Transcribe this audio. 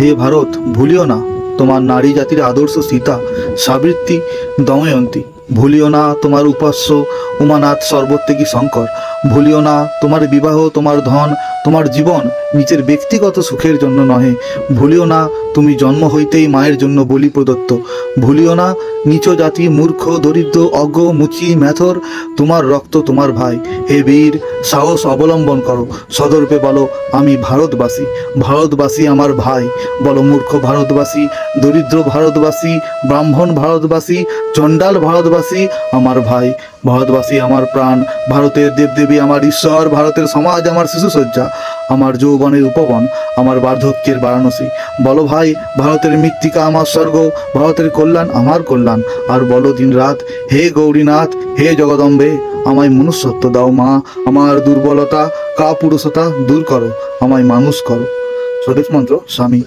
হে ভারত, ভুলিও না তোমার নারী জাতির আদর্শ সীতা, সাবিত্রী, দময়ন্তী। ভুলিও না তোমার উপাস্য উমানাথ সর্বত্যাগী শঙ্কর। ভুলিও না তোমার বিবাহ, তোমার ধন, তোমার জীবন নিজের ব্যক্তিগত সুখের জন্য নহে। ভুলিও না তুমি জন্ম হইতেই মায়ের জন্য বলি প্রদত্ত। ভুলিও না নিচ জাতি, মূর্খ, দরিদ্র, অজ্ঞ, মুচি, মেথর, তোমার রক্ত তোমার ভাই। হে বীর, সাহস অবলম্বন করো, সদর্পে বলো আমি ভারতবাসী। ভারতবাসী আমার ভাই। বলো মূর্খ ভারতবাসী, দরিদ্র ভারতবাসী, ব্রাহ্মণ ভারতবাসী, চণ্ডাল ভারতবাসী আমার ভাই। ভারতবাসী আমার প্রাণ, ভারতের দেবদেবী আমার ঈশ্বর, ভারতের সমাজ আমার শিশুসজ্জা, আমার যৌবনের উপবন, আমার বার্ধক্যের বারাণসী। বলো ভাই, ভারতের মৃত্তিকা আমার স্বর্গ, ভারতের কল্যাণ আমার কল্যাণ। আর বলো দিন রাত, হে গৌরীনাথ, হে জগদম্বে, আমায় মনুষ্যত্ব দাও মা। আমার দুর্বলতা কাপুরুষতা দূর করো, আমায় মানুষ করো। স্বদেশ মন্ত্র স্বামী।